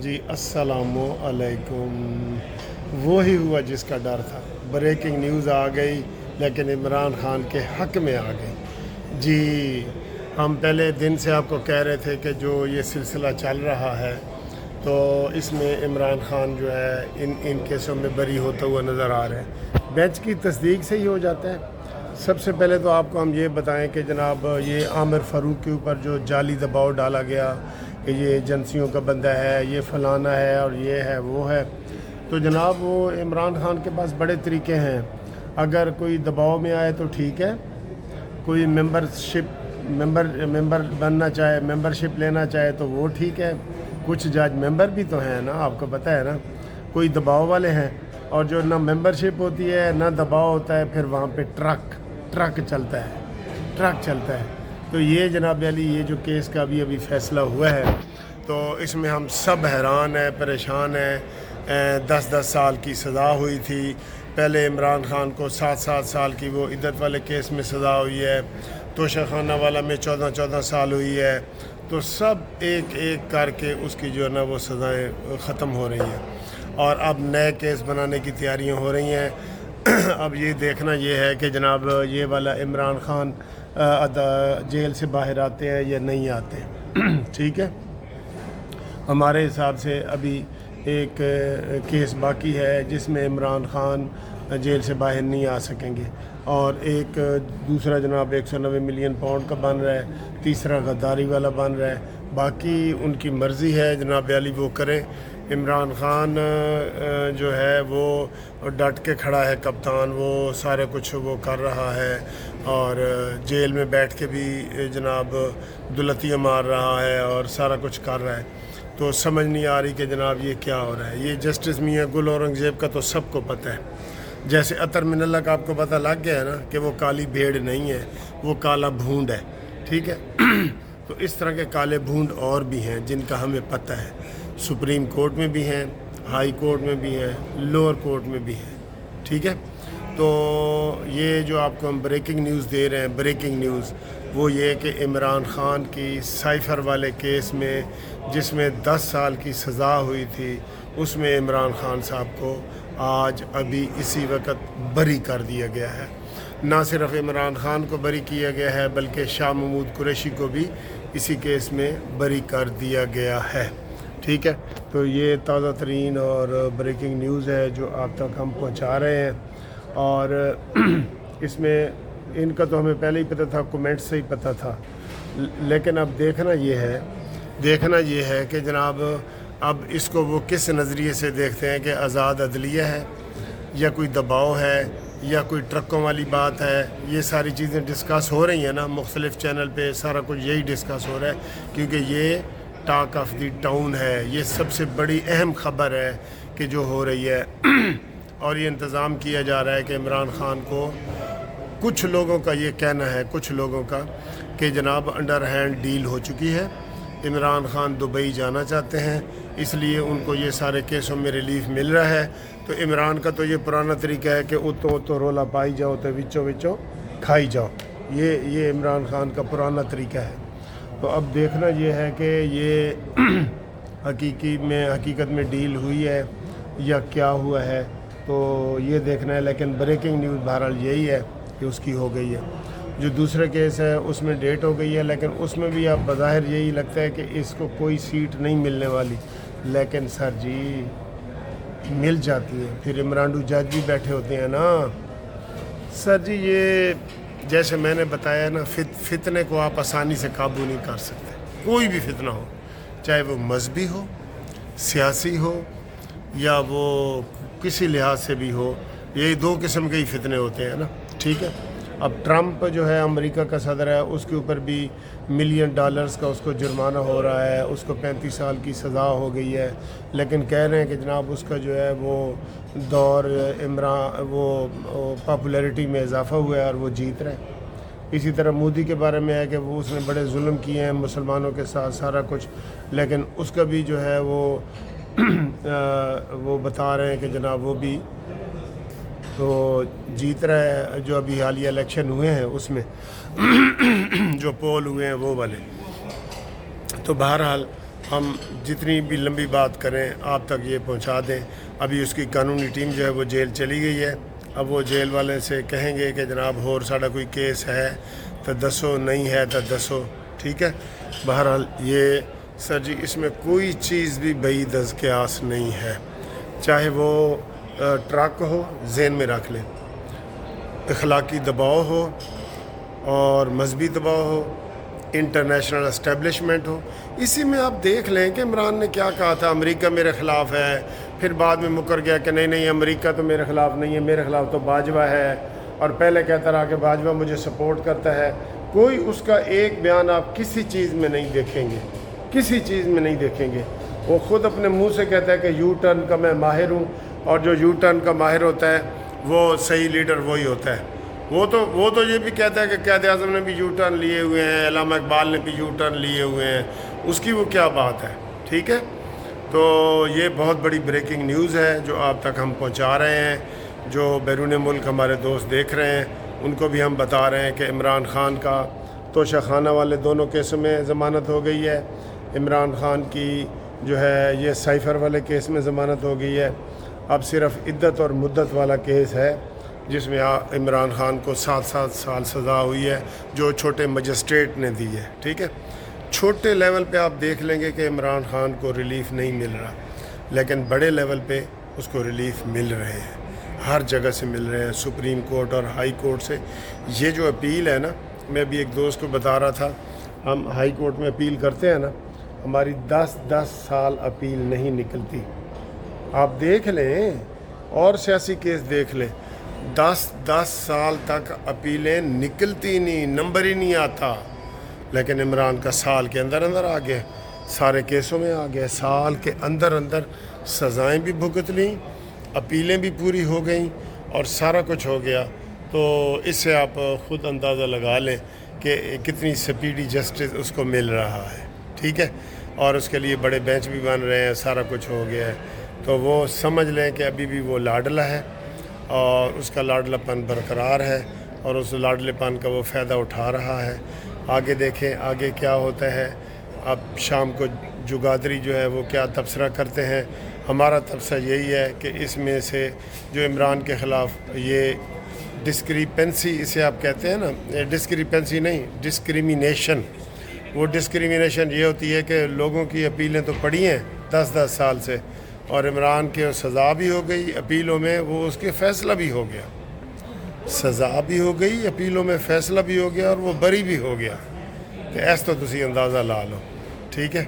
جی السلام علیکم۔ وہی ہوا جس کا ڈر تھا، بریکنگ نیوز آ گئی لیکن عمران خان کے حق میں آ گئی۔ جی ہم پہلے دن سے آپ کو کہہ رہے تھے کہ جو یہ سلسلہ چل رہا ہے تو اس میں عمران خان جو ہے ان کیسوں میں بری ہوتا ہوا نظر آ رہا ہے۔ بینچ کی تصدیق سے ہی ہو جاتا ہے۔ سب سے پہلے تو آپ کو ہم یہ بتائیں کہ جناب یہ عامر فاروق کے اوپر جو جعلی دباؤ ڈالا گیا کہ یہ ایجنسیوں کا بندہ ہے، یہ فلانا ہے اور یہ ہے وہ ہے، تو جناب وہ عمران خان کے پاس بڑے طریقے ہیں۔ اگر کوئی دباؤ میں آئے تو ٹھیک ہے، کوئی ممبر بننا چاہے، ممبرشپ لینا چاہے تو وہ ٹھیک ہے۔ کچھ جج ممبر بھی تو ہیں نا، آپ کو پتہ ہے نا، کوئی دباؤ والے ہیں اور جو نہ ممبرشپ ہوتی ہے نہ دباؤ ہوتا ہے، پھر وہاں پہ ٹرک چلتا ہے۔ تو یہ جناب علی یہ جو کیس کا ابھی فیصلہ ہوا ہے تو اس میں ہم سب حیران ہیں، پریشان ہیں۔ 10 سال کی سزا ہوئی تھی، پہلے عمران خان کو 7 سال کی وہ عدت والے کیس میں سزا ہوئی ہے، توشہ خانہ والا میں 14 سال ہوئی ہے، تو سب ایک ایک کر کے اس کی جو ہے نا وہ سزائیں ختم ہو رہی ہیں اور اب نئے کیس بنانے کی تیاریاں ہو رہی ہیں۔ اب یہ دیکھنا یہ ہے کہ جناب یہ والا عمران خان جیل سے باہر آتے ہیں یا نہیں آتے۔ ٹھیک ہے، ہمارے حساب سے ابھی ایک کیس باقی ہے جس میں عمران خان جیل سے باہر نہیں آ سکیں گے، اور ایک دوسرا جناب 190 ملین پاؤنڈ کا بن رہا ہے، تیسرا غداری والا بن رہا ہے۔ باقی ان کی مرضی ہے جناب علی، وہ کریں۔ عمران خان جو ہے وہ ڈٹ کے کھڑا ہے کپتان، وہ سارے کچھ وہ کر رہا ہے اور جیل میں بیٹھ کے بھی جناب دلتیاں مار رہا ہے اور سارا کچھ کر رہا ہے۔ تو سمجھ نہیں آ رہی کہ جناب یہ کیا ہو رہا ہے۔ یہ جسٹس میاں گل اورنگزیب کا تو سب کو پتہ ہے، جیسے عطر من اللہ کا آپ کو پتہ لگ گیا ہے نا کہ وہ کالی بھیڑ نہیں ہے، وہ کالا بھونڈ ہے۔ ٹھیک ہے، تو اس طرح کے کالے بھونڈ اور بھی ہیں جن کا ہمیں پتہ ہے، سپریم کورٹ میں بھی ہیں، ہائی کورٹ میں بھی ہیں، لوور کورٹ میں بھی ہیں۔ ٹھیک ہے، تو یہ جو آپ کو ہم بریکنگ نیوز دے رہے ہیں، بریکنگ نیوز وہ یہ کہ عمران خان کی سائفر والے کیس میں جس میں 10 سال کی سزا ہوئی تھی، اس میں عمران خان صاحب کو آج ابھی اسی وقت بری کر دیا گیا ہے۔ نہ صرف عمران خان کو بری کیا گیا ہے بلکہ شاہ محمود قریشی کو بھی اسی کیس میں بری کر دیا گیا ہے۔ ٹھیک ہے، تو یہ تازہ ترین اور بریکنگ نیوز ہے جو آپ تک ہم پہنچا رہے ہیں، اور اس میں ان کا تو ہمیں پہلے ہی پتہ تھا، کومنٹ سے ہی پتہ تھا، لیکن اب دیکھنا یہ ہے کہ جناب اب اس کو وہ کس نظریے سے دیکھتے ہیں کہ آزاد عدلیہ ہے یا کوئی دباؤ ہے یا کوئی ٹرکوں والی بات ہے۔ یہ ساری چیزیں ڈسکس ہو رہی ہیں نا مختلف چینل پہ، سارا کچھ یہی ڈسکس ہو رہا ہے کیونکہ یہ ٹاک آف دی ٹاؤن ہے، یہ سب سے بڑی اہم خبر ہے کہ جو ہو رہی ہے، اور یہ انتظام کیا جا رہا ہے کہ عمران خان کو، کچھ لوگوں کا یہ کہنا ہے، کچھ لوگوں کا کہ جناب انڈر ہینڈ ڈیل ہو چکی ہے، عمران خان دبئی جانا چاہتے ہیں، اس لیے ان کو یہ سارے کیسوں میں ریلیف مل رہا ہے۔ تو عمران کا تو یہ پرانا طریقہ ہے کہ اتو رولا پائی جاؤ تو وچوں کھائی جاؤ، یہ عمران خان کا پرانا طریقہ ہے۔ تو اب دیکھنا یہ ہے کہ یہ حقیقت میں ڈیل ہوئی ہے یا کیا ہوا ہے، تو یہ دیکھنا ہے۔ لیکن بریکنگ نیوز بہرحال یہی ہے کہ اس کی ہو گئی ہے۔ جو دوسرا کیس ہے اس میں ڈیٹ ہو گئی ہے، لیکن اس میں بھی اب بظاہر یہی لگتا ہے کہ اس کو کوئی سیٹ نہیں ملنے والی، لیکن سر جی مل جاتی ہے، پھر عمرانڈو جج بھی بیٹھے ہوتے ہیں نا سر جی۔ یہ جیسے میں نے بتایا نا، فتنے کو آپ آسانی سے قابو نہیں کر سکتے، کوئی بھی فتنہ ہو، چاہے وہ مذہبی ہو، سیاسی ہو، یا وہ کسی لحاظ سے بھی ہو، یہی 2 قسم کے ہی فتنے ہوتے ہیں نا۔ ٹھیک ہے، اب ٹرمپ جو ہے امریکہ کا صدر ہے، اس کے اوپر بھی $1 ملین کا اس کو جرمانہ ہو رہا ہے، اس کو 35 سال کی سزا ہو گئی ہے، لیکن کہہ رہے ہیں کہ جناب اس کا جو ہے وہ دور وہ پاپولیرٹی میں اضافہ ہوا ہے اور وہ جیت رہے ہیں۔ اسی طرح مودی کے بارے میں ہے کہ وہ اس نے بڑے ظلم کیے ہیں مسلمانوں کے ساتھ، سارا کچھ، لیکن اس کا بھی جو ہے وہ بتا رہے ہیں کہ جناب وہ بھی تو جیت رہا ہے۔ جو ابھی حالیہ الیکشن ہوئے ہیں اس میں جو پول ہوئے ہیں وہ والے، تو بہرحال ہم جتنی بھی لمبی بات کریں آپ تک یہ پہنچا دیں. ابھی اس کی قانونی ٹیم جو ہے وہ جیل چلی گئی ہے. اب وہ جیل والے سے کہیں گے کہ جناب ہور ساڑا کوئی کیس ہے تو دسو, نہیں ہے تو دسو. ٹھیک ہے. بہرحال یہ سر جی اس میں کوئی چیز بھی بعید از قیاس نہیں ہے, چاہے وہ ٹرک ہو, ذہن میں رکھ لیں, اخلاقی دباؤ ہو اور مذہبی دباؤ ہو, انٹرنیشنل اسٹیبلشمنٹ ہو. اسی میں آپ دیکھ لیں کہ عمران نے کیا کہا تھا, امریکہ میرے خلاف ہے, پھر بعد میں مکر گیا کہ نہیں امریکہ تو میرے خلاف نہیں ہے, میرے خلاف تو باجوہ ہے, اور پہلے کہتا رہا کہ باجوہ مجھے سپورٹ کرتا ہے. کوئی اس کا ایک بیان آپ کسی چیز میں نہیں دیکھیں گے, کسی چیز میں نہیں دیکھیں گے. وہ خود اپنے منہ سے کہتا ہے کہ یو ٹرن کا میں ماہر ہوں, اور جو یو ٹرن کا ماہر ہوتا ہے وہ صحیح لیڈر وہی ہوتا ہے. وہ تو یہ بھی کہتا ہے کہ قائد اعظم نے بھی یو ٹرن لیے ہوئے ہیں, علامہ اقبال نے بھی یو ٹرن لیے ہوئے ہیں, اس کی وہ کیا بات ہے. ٹھیک ہے. تو یہ بہت بڑی بریکنگ نیوز ہے جو آپ تک ہم پہنچا رہے ہیں. جو بیرون ملک ہمارے دوست دیکھ رہے ہیں ان کو بھی ہم بتا رہے ہیں کہ عمران خان کا توشہ خانہ والے دونوں کیسوں میں ضمانت ہو گئی ہے. عمران خان کی جو ہے یہ سائفر والے کیس میں ضمانت ہو گئی ہے. اب صرف عدت اور مدت والا کیس ہے جس میں عمران خان کو 7 سال سزا ہوئی ہے جو چھوٹے مجسٹریٹ نے دی ہے. ٹھیک ہے. چھوٹے لیول پہ آپ دیکھ لیں گے کہ عمران خان کو ریلیف نہیں مل رہا, لیکن بڑے لیول پہ اس کو ریلیف مل رہے ہیں, ہر جگہ سے مل رہے ہیں, سپریم کورٹ اور ہائی کورٹ سے. یہ جو اپیل ہے نا, میں بھی ایک دوست کو بتا رہا تھا, ہم ہائی کورٹ میں اپیل کرتے ہیں نا, ہماری 10 سال اپیل نہیں نکلتی. آپ دیکھ لیں اور سیاسی کیس دیکھ لیں, 10 سال تک اپیلیں نکلتی نہیں, نمبر ہی نہیں آتا. لیکن عمران کا سال کے اندر آ گئے, سارے کیسوں میں آ گئے, سال کے اندر سزائیں بھی بھگت لیں, اپیلیں بھی پوری ہو گئیں اور سارا کچھ ہو گیا. تو اس سے آپ خود اندازہ لگا لیں کہ کتنی سپیڈی جسٹس اس کو مل رہا ہے. ٹھیک ہے. اور اس کے لیے بڑے بینچ بھی بن رہے ہیں, سارا کچھ ہو گیا ہے. تو وہ سمجھ لیں کہ ابھی بھی وہ لاڈلا ہے اور اس کا لاڈلا پن برقرار ہے, اور اس لاڈلے پن کا وہ فائدہ اٹھا رہا ہے. آگے دیکھیں آگے کیا ہوتا ہے. اب شام کو جگادری جو ہے وہ کیا تبصرہ کرتے ہیں. ہمارا تبصرہ یہی ہے کہ اس میں سے جو عمران کے خلاف یہ ڈسکریپنسی, اسے آپ کہتے ہیں نا, ڈسکریپنسی نہیں, ڈسکریمنیشن. وہ ڈسکریمنیشن یہ ہوتی ہے کہ لوگوں کی اپیلیں تو پڑی ہیں 10 سال سے, اور عمران کے سزا بھی ہو گئی اپیلوں میں, وہ اس کے فیصلہ بھی ہو گیا, سزا بھی ہو گئی, اپیلوں میں فیصلہ بھی ہو گیا, اور وہ بری بھی ہو گیا. کہ ایس تو تسی اندازہ لا لو. ٹھیک ہے.